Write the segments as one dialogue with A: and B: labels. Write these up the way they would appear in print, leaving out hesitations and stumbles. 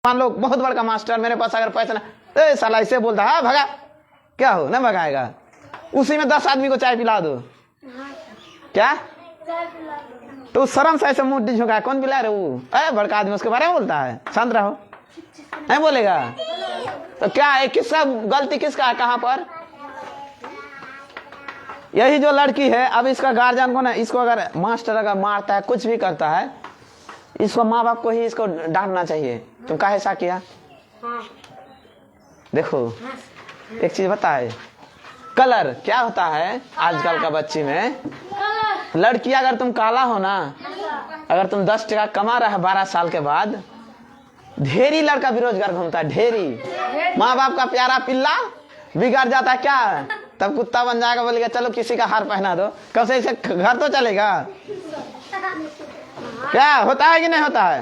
A: मान लो बहुत बड़का मास्टर मेरे पास अगर पैसा ना, ए साला ऐसे बोलता है भगा, क्या हो ना भगाएगा, उसी में 10 आदमी को चाय पिला दो, क्या तो शर्म से ऐसे मुंह झुका है, कौन पिला रहे वो, अरे बड़का आदमी उसके बारे में बोलता है, शांत रहो, नहीं बोलेगा तो क्या है, किसका गलती किसका है, कहाँ पर। यही जो लड़की है, अब इसका गार्जियन को ना, इसको अगर मास्टर अगर मारता है कुछ भी करता है, इसको माँ बाप को ही इसको डांटना चाहिए, तुम कहा ऐसा किया। देखो एक चीज बताए, कलर क्या होता है आजकल का बच्ची में, लड़की अगर तुम काला हो ना, अगर तुम 10 टका कमा रहा है 12 साल के बाद, ढेरी लड़का बेरोजगार घूमता है, ढेरी। माँ बाप का प्यारा पिल्ला बिगड़ जाता है क्या, तब कुत्ता बन जाएगा, बोलेगा चलो किसी का हार पहना दो, कब से इसे घर तो चलेगा। क्या होता है कि नहीं होता है,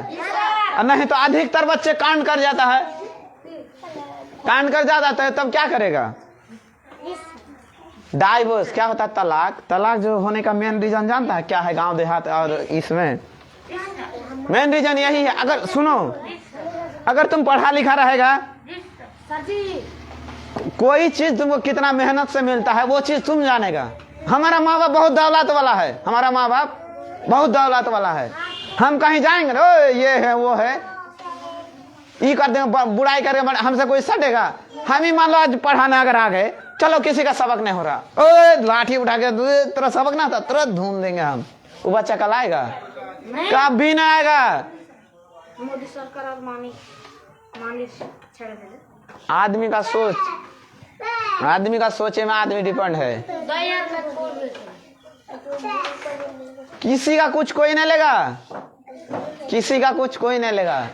A: और नहीं तो अधिकतर बच्चे कांड कर जाता है, कांड कर जाता है, तब क्या करेगा, डाइवोर्स क्या होता है, तलाक। तलाक जो होने का मेन रीजन जानता है क्या है, गांव देहात और इसमें मेन रीजन यही है। अगर सुनो, अगर तुम पढ़ा लिखा रहेगा, कोई चीज तुमको कितना मेहनत से मिलता है वो चीज तुम जानेगा। हमारा माँ बाप बहुत दौलत वाला है, हमारा माँ बाप बहुत दौलत वाला है, हम कहीं जाएंगे ना, ओ ये है वो है, ये कर देंगे, बुराई करके हमसे कोई सटेगा। हम ही मान लो आज पढ़ाने अगर आ गए, चलो किसी का सबक नहीं हो रहा, ओ लाठी उठा के तेरा सबक ना था, तुरंत ढूंढ देंगे हम, वो बच्चा कल आएगा, कभी ना आएगा।
B: मोदी सरकार और मानी छेड़ दे।
A: आदमी का सोच, आदमी का सोचे में आदमी डिपेंड है, किसी का कुछ कोई नहीं लेगा, किसी का कुछ कोई नहीं लेगा।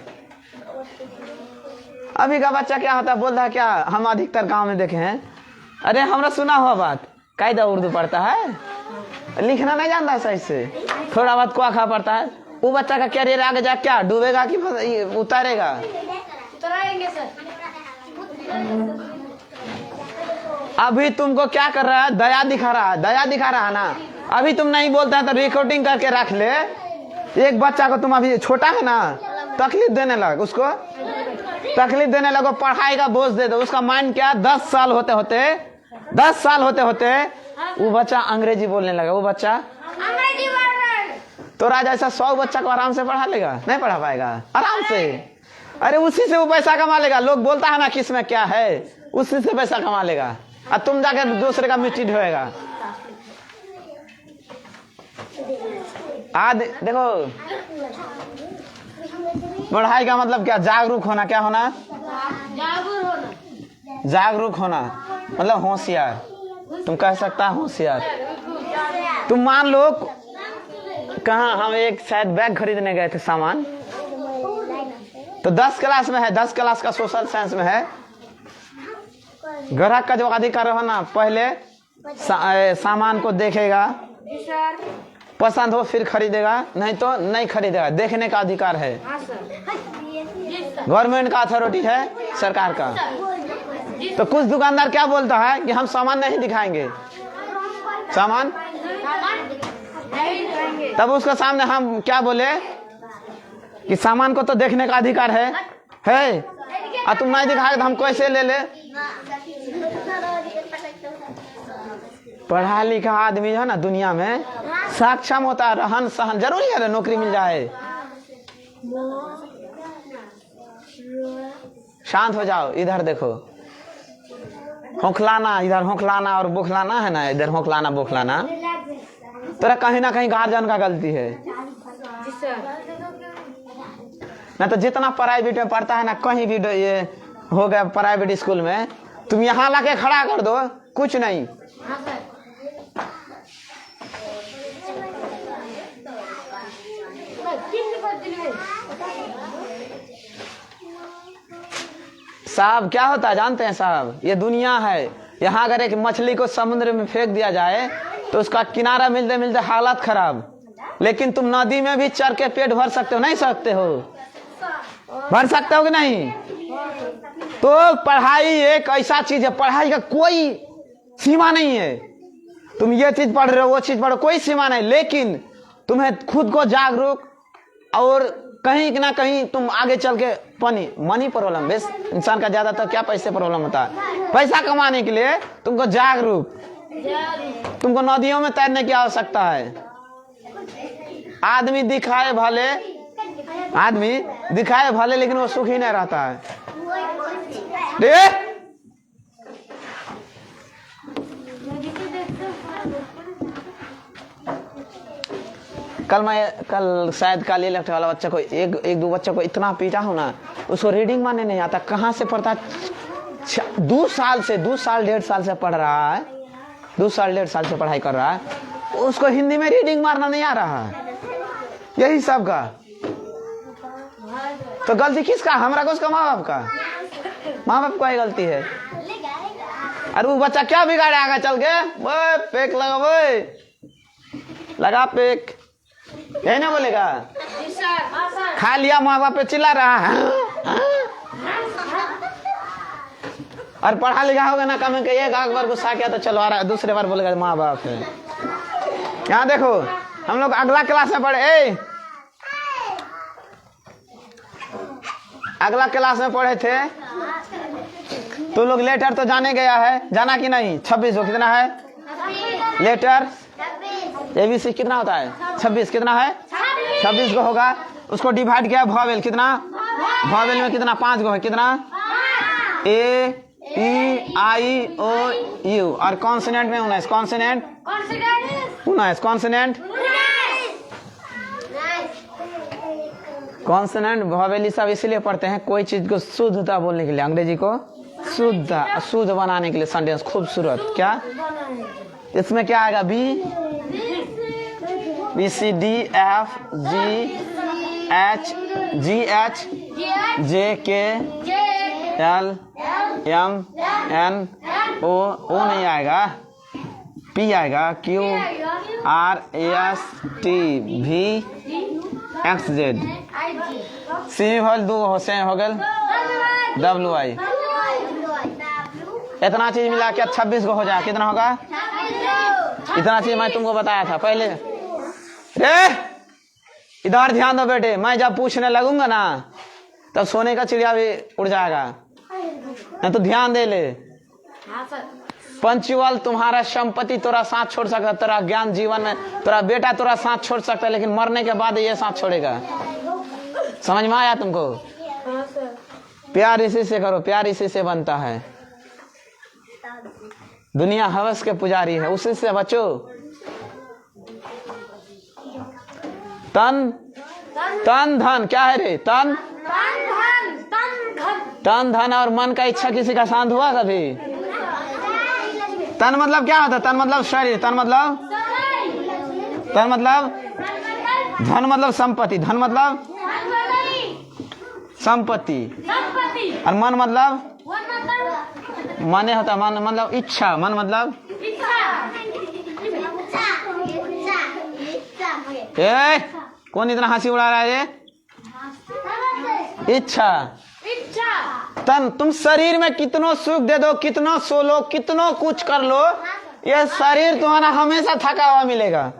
A: अभी का बच्चा क्या होता है, बोलता है क्या, हम अधिकतर गांव में देखे हैं, अरे हमरा सुना हुआ बात, कायदा उर्दू पढ़ता है, लिखना नहीं जानता सही से, थोड़ा बहुत क्वाखा पढ़ता है, वो बच्चा का कैरियर आगे जा क्या डूबेगा कि उतारेगा।
B: उतराएंगे सर।
A: अभी तुमको क्या कर रहा है, दया दिखा रहा है, दया दिखा रहा है ना। अभी तुम नहीं बोलता है तो रिकॉर्डिंग करके रख ले, एक बच्चा को तुम अभी छोटा है ना, तकलीफ देने लग, उसको तकलीफ देने लगो, पढ़ाई का बोझ दे दो, उसका माइंड क्या 10 साल होते होते 10 साल होते होते वो बच्चा अंग्रेजी बोलने लगा, वो बच्चा तो राजा ऐसा 100 बच्चा को आराम से पढ़ा लेगा, नहीं पढ़ा पाएगा आराम से। अरे उसी से वो पैसा कमा लेगा, लोग बोलता है ना कि इसमें क्या है, उसी से पैसा कमा लेगा, और तुम जाके दूसरे का मिट्टी ढोएगा। आज देखो पढ़ाई का मतलब क्या, जागरूक होना, क्या होना, जागरूक होना मतलब होशियार, तुम कह सकता है होशियार। तुम मान लो कहाँ, हम एक शायद बैग खरीदने गए थे सामान, तो 10 क्लास में है, 10 क्लास का सोशल साइंस में है, ग्राहक का जो अधिकार है ना, पहले सामान को देखेगा, पसंद हो फिर खरीदेगा, नहीं तो नहीं खरीदेगा, देखने का अधिकार है, गवर्नमेंट का अथॉरिटी है, सरकार का। तो कुछ दुकानदार क्या बोलता है कि हम सामान नहीं दिखाएंगे, सामान, तब उसके सामने हम क्या बोले कि सामान को तो देखने का अधिकार है और तुम नहीं दिखाएगा तो हम कैसे ले ले। पढ़ा लिखा आदमी है ना दुनिया में सक्षम होता है, रहन सहन जरूरी है, नौकरी मिल जाए। शांत हो जाओ, इधर देखो, होखलाना, इधर होखलाना और बोखलाना है ना, इधर होखलाना बोखलाना, तेरा कहीं ना कहीं गार्जियन का गलती है ना। तो जितना प्राइवेट में पढ़ता है ना, कहीं भी ये हो गया प्राइवेट स्कूल में, तुम यहाँ लाके खड़ा कर दो, कुछ नहीं। साहब क्या होता है जानते हैं साहब, ये दुनिया है, यहाँ अगर एक मछली को समुद्र में फेंक दिया जाए तो उसका किनारा मिलते मिलते हालत खराब, लेकिन तुम नदी में भी चढ़ के पेट भर सकते हो, नहीं सकते हो, भर सकते हो कि नहीं। तो पढ़ाई एक ऐसा चीज है, पढ़ाई का कोई सीमा नहीं है, तुम ये चीज पढ़ रहे हो वो चीज पढ़ो, कोई सीमा नहीं, लेकिन तुम्हें खुद को जागरूक और कहीं ना कहीं तुम आगे चल के मनी प्रॉब्लम। बेस इंसान का ज्यादातर क्या पैसे प्रॉब्लम होता है। पैसा कमाने के लिए तुमको जागरूक, तुमको नदियों में तैरने की आवश्यकता है। आदमी दिखाए भले लेकिन वो सुखी नहीं रहता है। कल शायद काली इलेक्ट वाला बच्चा को एक दो बच्चा को इतना पीटा हूं ना, उसको रीडिंग मारने नहीं आता। कहाँ से पढ़ता, 2 साल 1.5 साल से पढ़ रहा है, 2 साल 1.5 साल से पढ़ाई कर रहा है, उसको हिंदी में रीडिंग मारना नहीं आ रहा है। यही सब का तो गलती किसका, हमरा को उसका माँ बाप का। माँ बाप का ही गलती है। अरे वो बच्चा क्या बिगाड़े आगा चल के, वो पेक लगा, वो लगा पेक, यही ना बोलेगा। खा लिया माँ बाप पे चिल्ला रहा है। और पढ़ा लिखा होगा ना, कम एक बार गुस्सा किया तो चलवा रहा है, दूसरे बार बोलेगा माँ बाप है। यहाँ देखो हम लोग अगला क्लास में पढ़े, अगला क्लास में पढ़े थे तो लोग लेटर तो जाने गया है, जाना कि नहीं। 26 को कितना है लेटर, ABC कितना होता है 26, कितना है 26 को होगा। उसको डिवाइड किया वॉवेल, कितना वॉवेल में कितना 5 को है, कितना A-E-I-O-U। और कॉन्सोनेंट में 19, कॉन्सोनेंट 19, कॉन्सोनेंट कॉन्सोनेंट वॉवेल सब इसलिए पढ़ते हैं कोई चीज को शुद्धता बोलने के लिए, अंग्रेजी को शुद्ध बनाने के लिए सेंटेंस खूबसूरत। क्या इसमें क्या आएगा, BCDFGHJKLMNO नहीं आएगा, P आएगा, QRSTVXZ, सिंबल 2 हो गए, WI। इतना चीज मिला क्या 26 को हो जाए, कितना होगा। इतना चीज मैं तुमको बताया था पहले। इधर ध्यान दो बेटे, मैं जब पूछने लगूंगा ना तब सोने का चिड़िया भी उड़ जाएगा, नहीं तो ध्यान दे ले। पंचुअल तुम्हारा संपत्ति तोरा साथ छोड़ सकता, तेरा ज्ञान जीवन में, तेरा बेटा तोरा साथ छोड़ सकता है, लेकिन मरने के बाद ये साथ छोड़ेगा। समझ में आया तुमको। प्यार इसी से करो, प्यार इसी से बनता है। दुनिया हवस के पुजारी है, उसी से बचो। तन धन क्या है रे, तन धन और मन का इच्छा किसी का शांत हुआ कभी। तन मतलब क्या होता है, तन मतलब शरीर, तन मतलब धन मतलब संपत्ति, धन मतलब संपत्ति, और मन मतलब माने होता, मन मतलब इच्छा, मन मतलब कौन इतना हंसी उड़ा रहा है ये, इच्छा। तन, तुम शरीर में कितनो सुख दे दो, कितनो सो लो, कितनो कुछ कर लो, ये शरीर तुम्हारा हमेशा थका हुआ मिलेगा।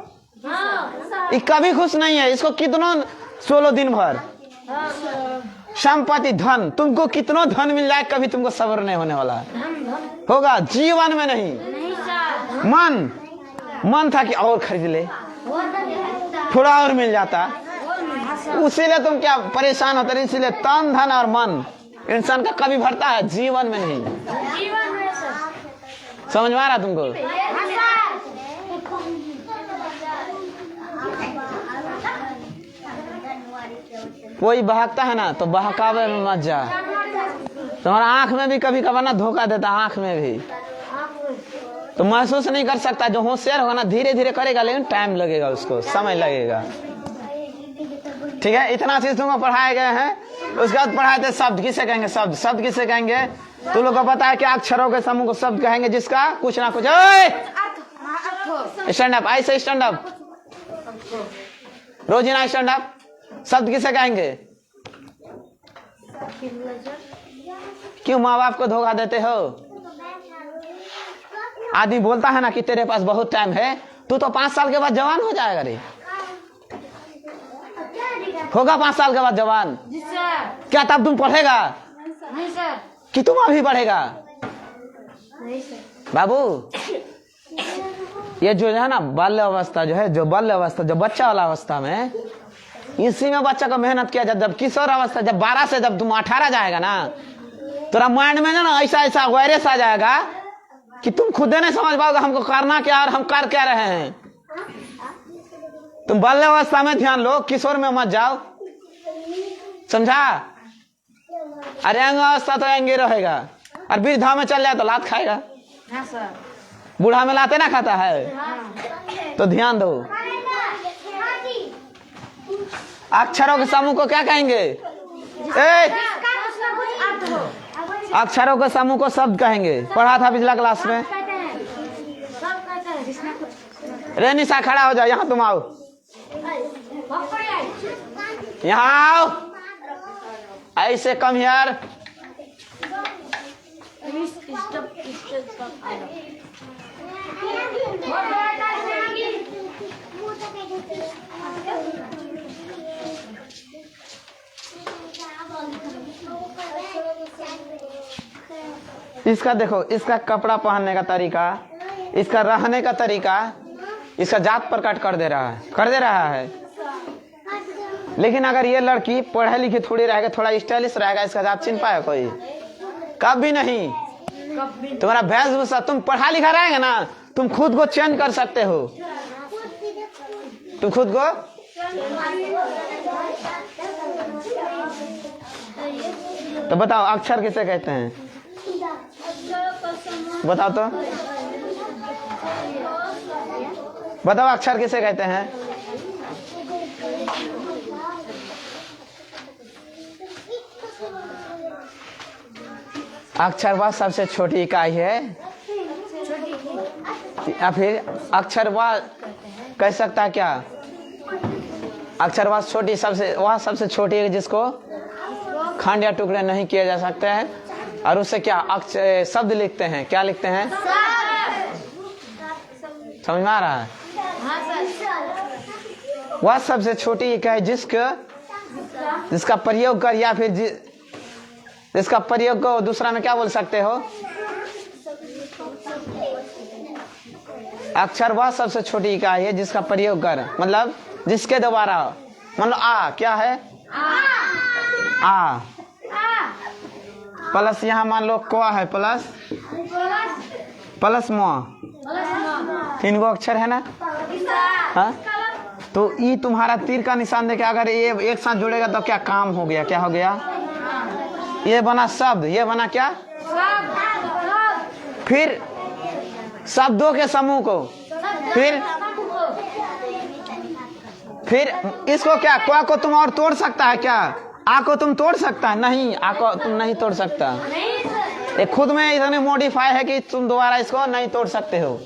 A: ये कभी खुश नहीं है, इसको कितनो सो लो दिन भर। संपत्ति धन, तुमको कितनो धन मिल जाए कभी तुमको सब्र नहीं होने वाला होगा, जीवन में नहीं। मन था कि और खरीद ले, थोड़ा और मिल जाता, उसीलिए तुम क्या परेशान होते। इसीलिए तन धन और मन इंसान का कभी भरता है, जीवन में नहीं। समझ में आ रहा तुमको। कोई बहकता है ना तो बहकावे में मत जा। तुम्हारा आंख में भी कभी कभार ना धोखा देता, आंख में भी तो महसूस नहीं कर सकता। जो होशियार होगा ना धीरे धीरे करेगा, लेकिन टाइम लगेगा, उसको समय लगेगा। ठीक है, इतना चीज तुमको पढ़ाए गए हैं। उसके बाद पढ़ाए थे शब्द किसे कहेंगे, शब्द किसे कहेंगे। तुम लोग को पता है कि अक्षरों के समूह को शब्द कहेंगे जिसका कुछ ना कुछ। स्टैंड अप, ऐसे स्टैंड अप, रोजीना स्टैंड अप। शब्द किसे कहेंगे। क्यों माँ बाप को धोखा देते हो। आदमी बोलता है ना कि तेरे पास बहुत टाइम है, तू तो 5 साल के बाद जवान हो जाएगा रे। होगा 5 साल के बाद जवान?
B: जी सर।
A: क्या तब तुम पढ़ेगा
B: नहीं सर।
A: कि तुम अभी पढ़ेगा?
B: नहीं सर।
A: बाबू ये जो है ना बाल्य अवस्था जो है, जो बाल्य अवस्था, जो बच्चा वाला अवस्था में, इसी में बच्चा को मेहनत किया जाए। जब किशोर अवस्था, जब 12 से जब तुम 18 जाएगा ना, तेरा माइंड में ना ऐसा ऐसा वायरस आ जाएगा कि तुम खुद नहीं समझ पाओगे हमको करना क्या और हम कर क्या रहे हैं। तुम बाल्य अवस्था में ध्यान लो, किशोर में मत जाओ, समझा? अरे अंग अवस्था तो एंगे रहेगा, और वृद्धा में चल जाए तो लात खाएगा।
B: हाँ सर।
A: बूढ़ा में लाते ना खाता है, तो ध्यान दो। अक्षरों के समूह को क्या कहेंगे? अक्षरों के समूह को शब्द कहेंगे। पढ़ा था पिछला क्लास में। रे निशा खड़ा हो जाओ, यहाँ तुम आओ, यहाँ आओ, ऐसे कम यार। इसका देखो, इसका कपड़ा पहनने का तरीका, इसका रहने का तरीका, इसका जात प्रकट कर दे रहा है। लेकिन अगर ये लड़की पढ़े लिखी थोड़ी रहेगा, थोड़ा स्टाइलिश रहेगा, इसका जात चिन्ह पाया कोई? कभी नहीं। तुम्हारा वेशभूषा, तुम पढ़ा लिखा रहेगा ना, तुम खुद को चेंज कर सकते हो। तुम खुद को तो बताओ अक्षर किसे कहते हैं? बताओ तो, बताओ अक्षर किसे कहते हैं? अक्षर वह सबसे छोटी इकाई है, या फिर अक्षर वह कह सकता है क्या? अक्षर वह छोटी, वह सबसे छोटी है जिसको खंड या टुकड़े नहीं किए जा सकते हैं, और उससे क्या अक्षर शब्द लिखते हैं। क्या लिखते हैं? समझ में आ रहा है? वह सबसे छोटी इकाई जिसका प्रयोग कर, या फिर जिसका प्रयोग को दूसरा में क्या बोल सकते हो? अक्षर वह सबसे छोटी इकाई है जिसका प्रयोग कर, मतलब जिसके द्वारा, मतलब आ क्या है? आ प्लस यहाँ मान लो को है, प्लस म, 3 गो अक्षर है ना? हाँ, तो ई तुम्हारा तीर का निशान देके अगर ये एक साथ जुड़ेगा तो क्या काम हो गया? क्या हो गया? ये बना शब्द, ये बना क्या? फिर शब्दों के समूह को, फिर इसको क्या, क्वा को तुम और तोड़ सकता है क्या? आ को तुम तोड़ सकता है? नहीं, आ को तुम नहीं तोड़ सकता। ये खुद में इतने मॉडिफाई है कि तुम दोबारा इसको नहीं तोड़ सकते हो।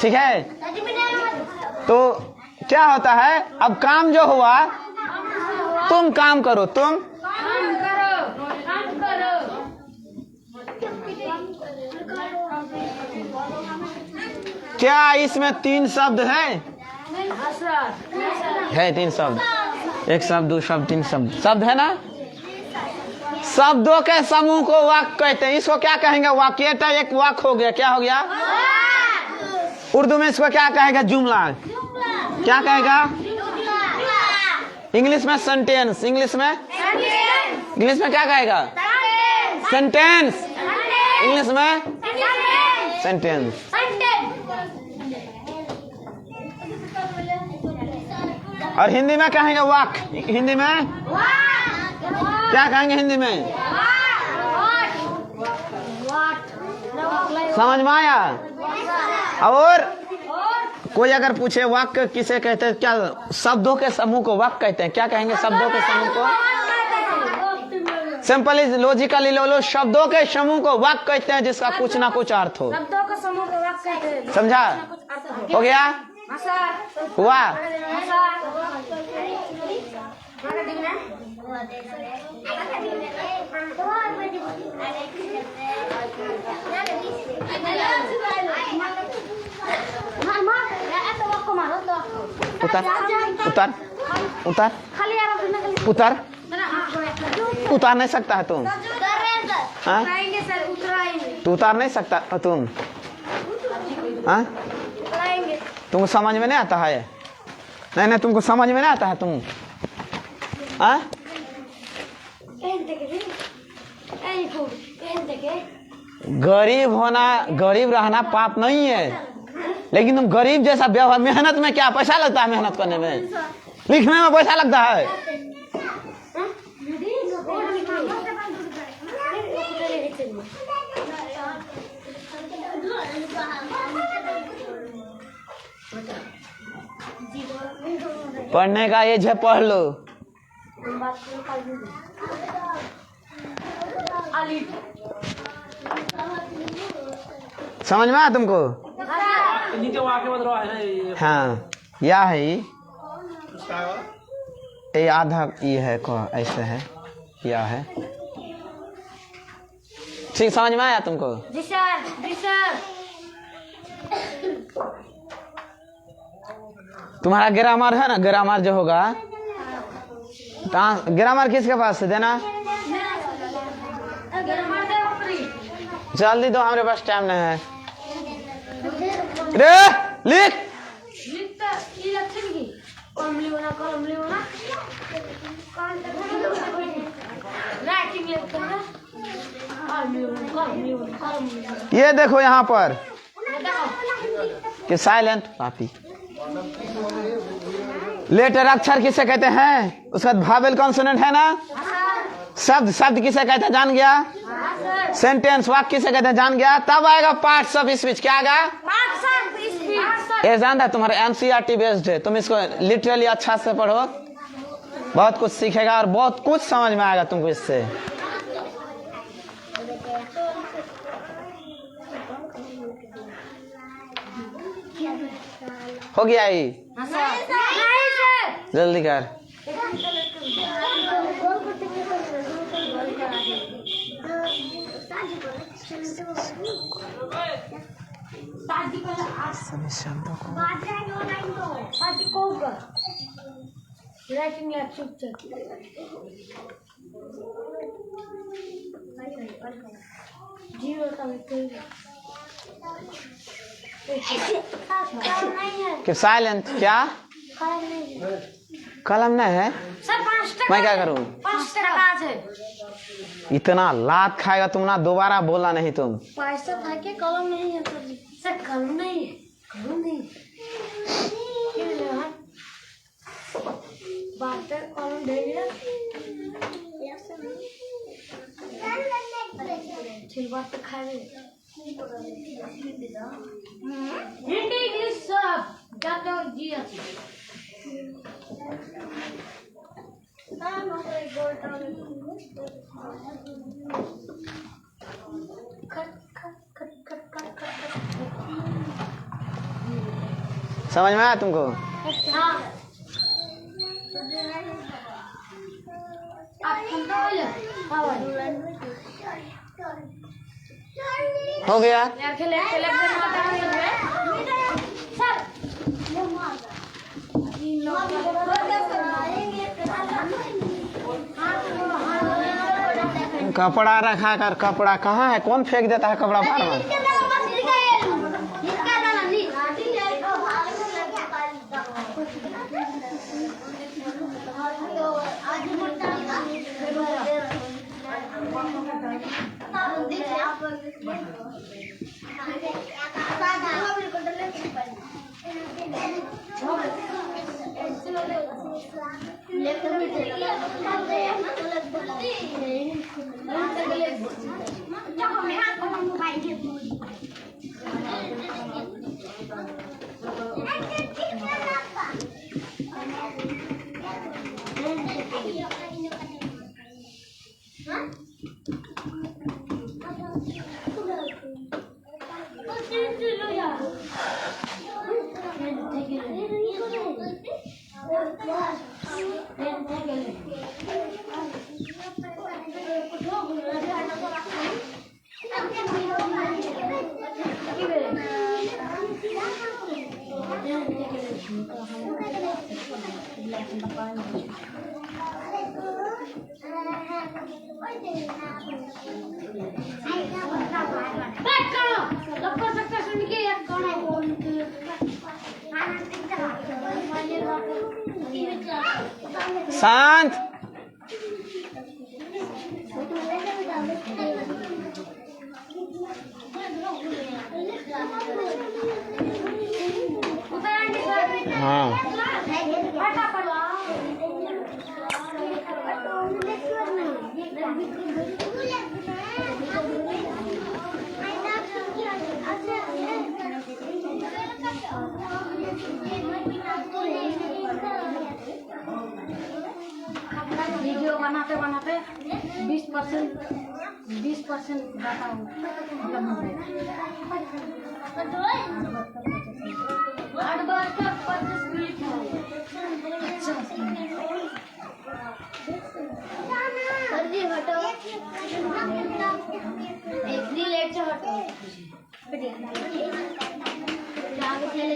A: ठीक है? तो क्या होता है, अब काम जो हुआ, तुम काम करो, तुम क्या इसमें 3 शब्द है? 3 शब्द, 1 शब्द, 2 शब्द, 3 शब्द, शब्द है ना? शब्दों के समूह को वाक्य कहते हैं। इसको क्या कहेंगे? वाक्य। एक वाक्य हो गया, क्या हो गया? उर्दू में इसको क्या कहेगा? जुमला। क्या कहेगा? इंग्लिश में सेंटेंस। इंग्लिश में क्या कहेगा? सेंटेंस। इंग्लिश में सेंटेंस। और हिंदी में कहेंगे वाक्य। हिंदी में क्या कहेंगे? हिंदी में समझ में आया? और कोई अगर पूछे वाक्य किसे कहते हैं, क्या शब्दों के समूह को वाक्य कहते हैं? क्या कहेंगे? शब्दों के समूह को सिंपली लॉजिकली लो, शब्दों के समूह को वाक्य कहते हैं जिसका कुछ ना कुछ अर्थ हो।
B: शब्दों का समूह को वाक्य कहते हैं।
A: समझा? हो गया? हुआ? उतर उतर उतर।
B: खाली
A: उतर,
B: सर
A: उतार नहीं सकता है तुम? हाँ?
B: उतराएंगे सर, उतराएंगे।
A: तू उतार नहीं सकता तुम? हाँ?
B: उतराएंगे।
A: तुमको समझ में नहीं आता है? नहीं नहीं, तुमको समझ में नहीं आता है तुम? हाँ? गरीब होना, गरीब रहना पाप नहीं है, लेकिन तुम गरीब जैसा व्यवहार, मेहनत में क्या पैसा लगता है? मेहनत करने में, लिखने में पैसा लगता है। पढ़ने का एज है, पढ़ लो। समझ में आया तुमको? हाँ, या है ये आधा, ये है ऐसे है, या है। ठीक, समझ में आया तुमको?
B: जी सर, जी सर।
A: तुम्हारा ग्रामर है ना, ग्रामर जो होगा, ग्रामर किसके पास है? देना जल्दी दो, हमारे पास टाइम नहीं है। रे लिख, ये देखो यहाँ पर कि साइलेंट पापी। लेटर अक्षर किसे कहते हैं? उसका भावेल कॉन्सोनेंट है ना। शब्द, शब्द किसे कहते हैं? जान गया। सेंटेंस, वाक्य किसे कहते हैं? जान गया। तब आएगा पार्ट्स ऑफ स्पीच। क्या आएगा? ये जानता है, तुम्हारे एनसीईआरटी बेस्ड है, तुम इसको लिटरली अच्छा से पढ़ो, बहुत कुछ सीखेगा और बहुत कुछ समझ में आएगा तुमको इससे। हो गया ये? जल्दी कर। कि साइलेंट, क्या कलम नहीं है? मैं क्या करूं?
B: 5 टका है।
A: इतना लात खाएगा तुम ना, दोबारा बोला नहीं तुम।
B: पैसा था कि कलम नहीं है सर? कलम नहीं है, कलम नहीं। बात कलम दे दिया। ठीक बात खाए। हिंदी इंग्लिश सब जाते हो जी अच्छी।
A: समझ में आया तुमको?
B: हाँ।
A: हो गया?
B: यार खेले खेले
A: कपड़ा रखा कर, कपड़ा कहाँ है? कौन फेंक देता है कपड़ा बाहर में? शांत। हाँ
B: वीडियो बनाते बनाते 20% डाटा खत्म हो गया। 8:25 मिनट हो गए। जल्दी हटो, इतनी लेट से हटो। आगे चले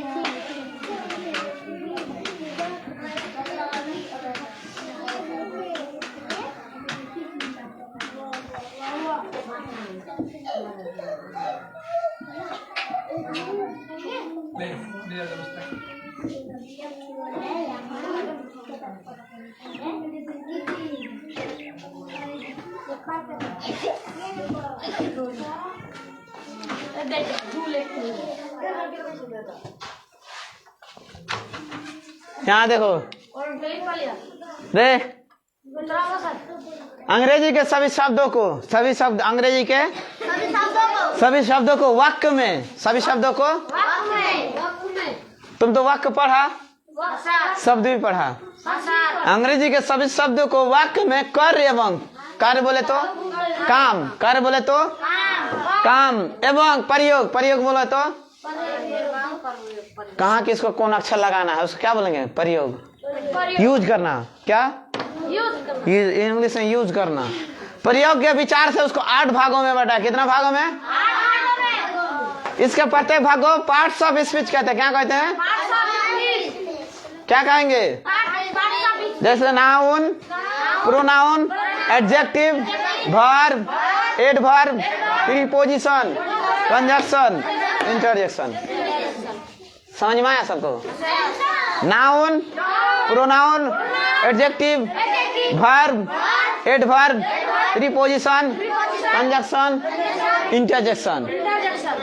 A: यहाँ देखो रे, अंग्रेजी के सभी शब्दों को, सभी शब्द अंग्रेजी के सभी शब्दों को वाक्य में, सभी शब्दों को, तुम तो वाक्य पढ़ा, शब्द भी पढ़ा। अंग्रेजी के सभी शब्दों को वाक्य में कर एवं, कार्य बोले तो काम, कार्य बोले तो काम एवं प्रयोग, प्रयोग बोले तो कहाँ किसको कौन अक्षर लगाना है उसको क्या बोलेंगे? प्रयोग। यूज करना, क्या इंग्लिश में यूज करना। प्रयोग के विचार से उसको 8 भागों में बांटा। कितना भागों में? इसके प्रत्येक भाग को पार्ट्स ऑफ स्पीच कहते हैं। क्या कहते हैं? क्या कहेंगे? जैसे noun, pronoun, adjective, verb, adverb, preposition, conjunction, interjection. समझ में आया सबको? Noun, pronoun, adjective, verb, adverb, preposition, conjunction, interjection.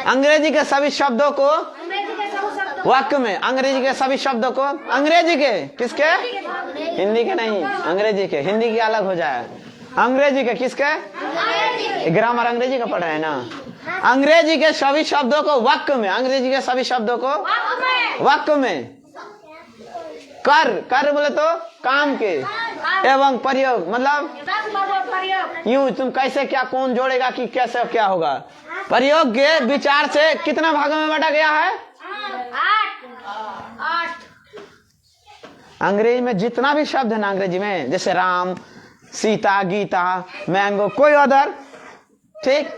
A: अंग्रेजी के सभी शब्दों को वाक्य में, अंग्रेजी के सभी शब्दों को, अंग्रेजी के किसके? हिंदी के नहीं, अंग्रेजी के। हिंदी की अलग हो जाए। अंग्रेजी के किसके? ग्रामर अंग्रेजी का पढ़ रहे हैं ना। अंग्रेजी के सभी शब्दों को वाक्य में, अंग्रेजी के सभी शब्दों को वाक्य में कर, कर बोले तो काम के, एवं प्रयोग मतलब यूज। तुम कैसे, क्या, कौन जोड़ेगा कि कैसे क्या होगा। प्रयोग के विचार से कितना भागों में बांटा गया है?
B: 8।
A: अंग्रेजी में जितना भी शब्द है ना, अंग्रेजी में जैसे राम, सीता, गीता, मैंगो, कोई अदर, ठीक,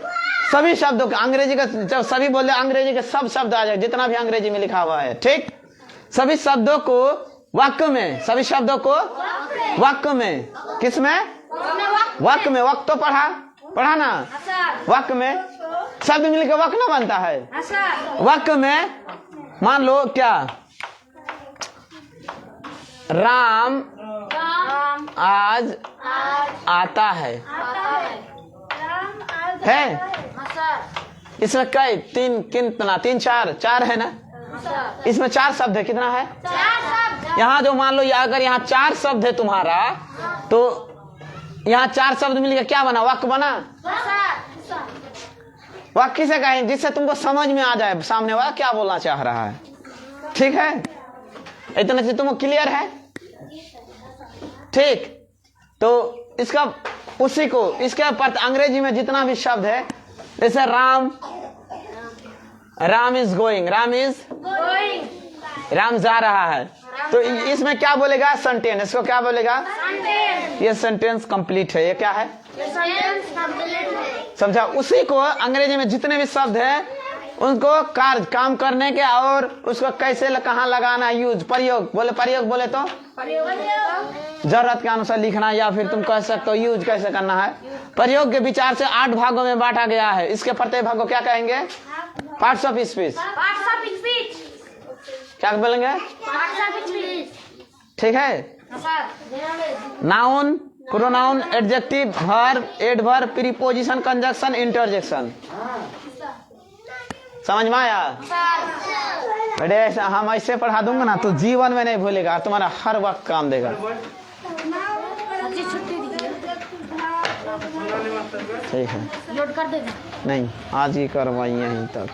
A: सभी शब्दों का अंग्रेजी का जब सभी बोले अंग्रेजी के सब शब्द आ जाए, जितना भी अंग्रेजी में लिखा हुआ है, ठीक। सभी शब्दों को वाक्य में, सभी शब्दों को वाक्य में, किसमें? वाक्य में। वक्त तो पढ़ा ना। वाक्य में शब्द मिलकर वाक्य ना बनता है। वाक्य में मान लो क्या, राम आज आता है। इसमें कई तीन, कितना, 3 4 है ना। इसमें 4 शब्द है। कितना है? यहाँ जो मान लो, अगर यहाँ 4 शब्द है तुम्हारा, तो यहाँ 4 शब्द मिलकर क्या बना? वाक्य बना। वाक्य किसे कहें? जिससे तुमको समझ में आ जाए सामने वाला क्या बोलना चाह रहा है। ठीक है, इतना चीज तुमको क्लियर है? ठीक, तो इसका उसी को, इसके पर अंग्रेजी में जितना भी शब्द है, जैसे Ram, Ram is going, Ram is going, Ram जा रहा है, तो इसमें क्या बोलेगा? सेंटेंस। इसको क्या बोलेगा? ये सेंटेंस कंप्लीट है। ये क्या है? समझा? उसी को अंग्रेजी में जितने भी शब्द हैं उनको कार्य, काम करने के, और उसको कैसे कहाँ लगाना, यूज, प्रयोग बोले, प्रयोग बोले तो जरूरत के अनुसार लिखना, या फिर तुम कह सकते हो यूज कैसे करना है। प्रयोग के विचार से 8 भागों में बांटा गया है। इसके प्रत्येक भाग को क्या कहेंगे? Parts of speech. क्या बोलेंगे? ठीक है। Noun, pronoun, adjective, verb, adverb, preposition, conjunction, interjection. समझ में आया? अरे हम ऐसे पढ़ा दूंगा ना तो जीवन में नहीं भूलेगा, तुम्हारा हर वक्त काम देगा। ठीक है,
B: लोड कर देगा।
A: नहीं आज ही करवाई यहीं तक।